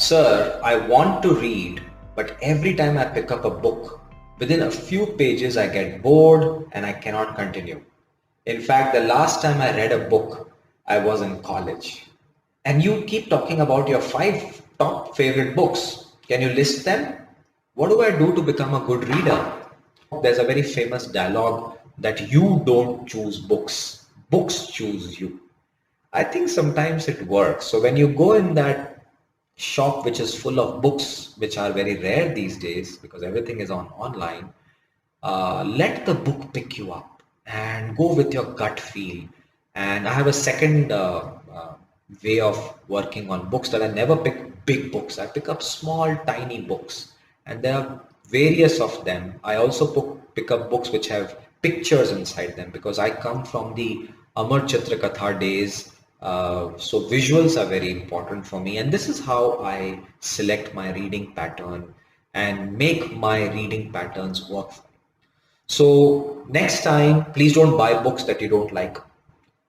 Sir, I want to read, but every time I pick up a book, within a few pages I get bored and I cannot continue. In fact, the last time I read a book, I was in college. And you keep talking about your five top favorite books. Can you list them? What do I do to become a good reader? There's a very famous dialogue that you don't choose books, books choose you. I think sometimes it works. So when you go in that shop which is full of books, which are very rare these days because everything is on online, let the book pick you up and go with your gut feel. And I have a second way of working on books that I never pick big books. I pick up small, tiny books, and there are various of them. I also pick up books which have pictures inside them because I come from the Amar Chitra Katha days. So visuals are very important for me, and this is how I select my reading pattern and make my reading patterns work for me. So next time, please don't buy books that you don't like.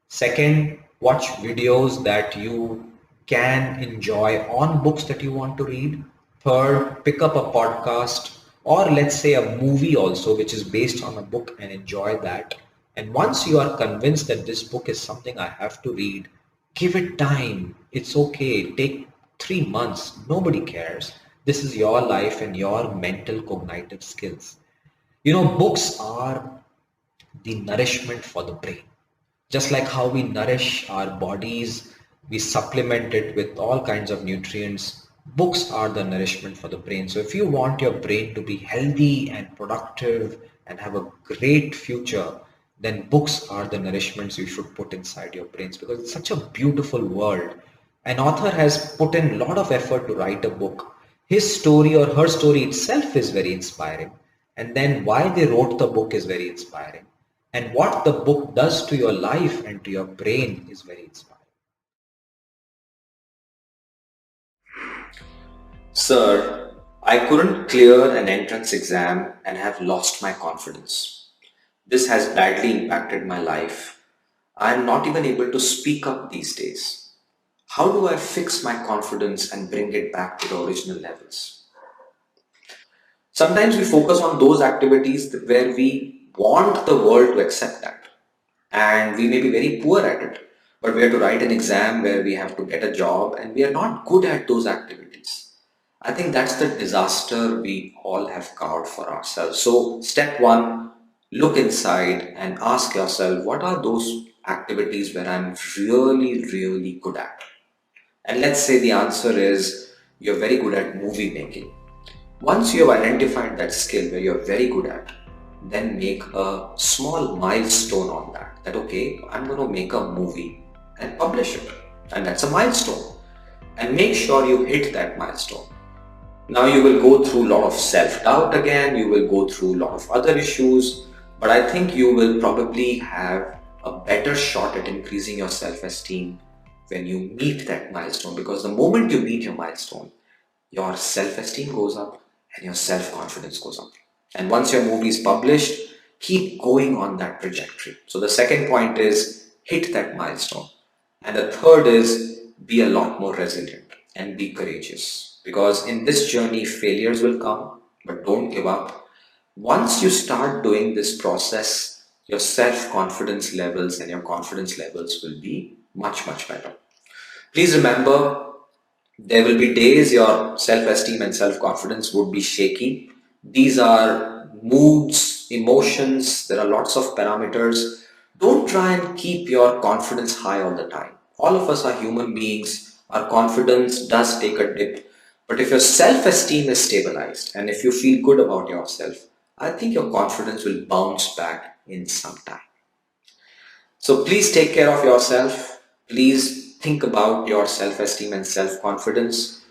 Second, watch videos that you can enjoy on books that you want to read. Third, pick up a podcast or let's say a movie also, which is based on a book and enjoy that. And once you are convinced that this book is something I have to read, give it time. It's okay. Take 3 months. Nobody cares. This is your life and your mental cognitive skills. Books are the nourishment for the brain. Just like how we nourish our bodies, we supplement it with all kinds of nutrients. Books are the nourishment for the brain. So if you want your brain to be healthy and productive and have a great future, then books are the nourishments you should put inside your brains because it's such a beautiful world. An author has put in a lot of effort to write a book. His story or her story itself is very inspiring. And then why they wrote the book is very inspiring. And what the book does to your life and to your brain is very inspiring. Sir, I couldn't clear an entrance exam and have lost my confidence. This has badly impacted my life. I am not even able to speak up these days. How do I fix my confidence and bring it back to the original levels? Sometimes we focus on those activities where we want the world to accept that. And we may be very poor at it, but we have to write an exam where we have to get a job and we are not good at those activities. I think that's the disaster we all have carved for ourselves. So, step one, look inside and ask yourself, what are those activities where I'm really, really good at? And let's say the answer is you're very good at movie making. Once you have identified that skill where you're very good at, then make a small milestone on that. That okay, I'm going to make a movie and publish it. And that's a milestone. And make sure you hit that milestone. Now you will go through a lot of self-doubt again, you will go through a lot of other issues, but I think you will probably have a better shot at increasing your self-esteem when you meet that milestone, because the moment you meet your milestone, your self-esteem goes up and your self-confidence goes up. And once your movie is published, keep going on that trajectory. So the second point is hit that milestone. And the third is be a lot more resilient and be courageous. Because in this journey, failures will come, but don't give up. Once you start doing this process, your self-confidence levels and your confidence levels will be much, much better. Please remember, there will be days your self-esteem and self-confidence would be shaky. These are moods, emotions, there are lots of parameters. Don't try and keep your confidence high all the time. All of us are human beings. Our confidence does take a dip. But if your self-esteem is stabilized and if you feel good about yourself, I think your confidence will bounce back in some time. So please take care of yourself. Please think about your self-esteem and self-confidence.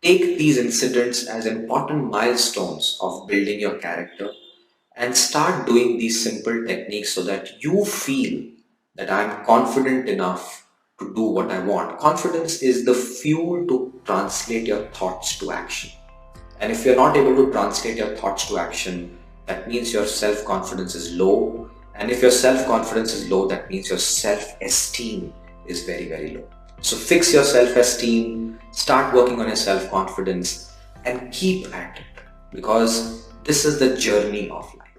Take these incidents as important milestones of building your character and start doing these simple techniques so that you feel that I'm confident enough to do what I want. Confidence is the fuel to translate your thoughts to action. And if you're not able to translate your thoughts to action, that means your self-confidence is low. And if your self-confidence is low, that means your self-esteem is very, very low. So fix your self-esteem, start working on your self-confidence, and keep at it, because this is the journey of life.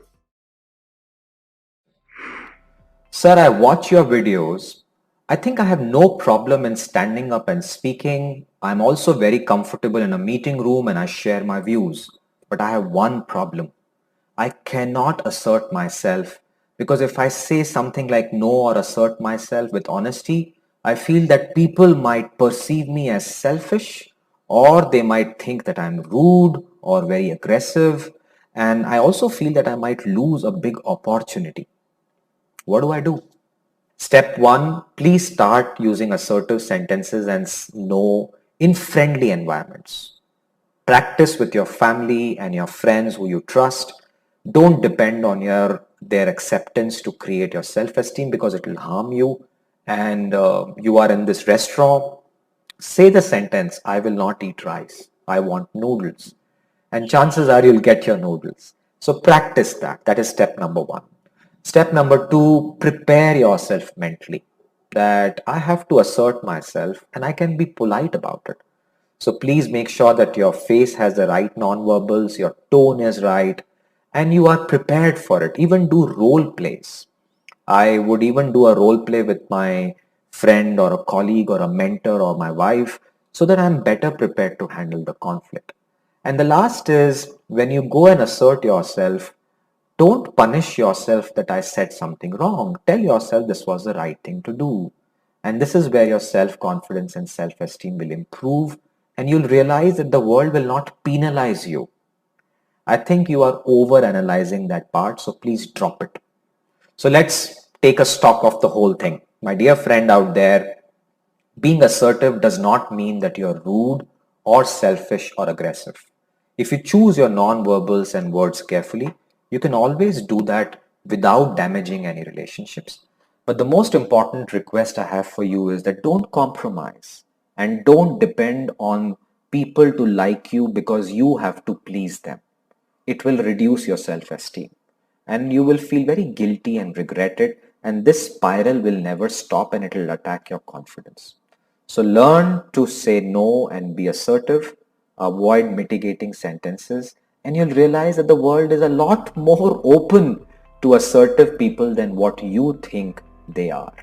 Sir, I watch your videos. I think I have no problem in standing up and speaking. I'm also very comfortable in a meeting room and I share my views. But I have one problem. I cannot assert myself because if I say something like no or assert myself with honesty, I feel that people might perceive me as selfish or they might think that I'm rude or very aggressive. And I also feel that I might lose a big opportunity. What do I do? Step one, please start using assertive sentences and no in friendly environments. Practice with your family and your friends who you trust. Don't depend on their acceptance to create your self-esteem because it will harm you. And you are in this restaurant. Say the sentence, I will not eat rice. I want noodles. And chances are you'll get your noodles. So practice that. That is step number one. Step number two, prepare yourself mentally that I have to assert myself and I can be polite about it. So please make sure that your face has the right nonverbals, your tone is right, and you are prepared for it. Even do role plays. I would even do a role play with my friend or a colleague or a mentor or my wife so that I'm better prepared to handle the conflict. And the last is when you go and assert yourself, don't punish yourself that I said something wrong. Tell yourself this was the right thing to do. And this is where your self-confidence and self-esteem will improve and you'll realize that the world will not penalize you. I think you are over analyzing that part, so please drop it. So let's take a stock of the whole thing. My dear friend out there, being assertive does not mean that you're rude or selfish or aggressive. If you choose your non-verbals and words carefully, you can always do that without damaging any relationships. But the most important request I have for you is that don't compromise and don't depend on people to like you because you have to please them. It will reduce your self-esteem and you will feel very guilty and regret it, and this spiral will never stop and it will attack your confidence. So learn to say no and be assertive, avoid mitigating sentences, and you'll realize that the world is a lot more open to assertive people than what you think they are.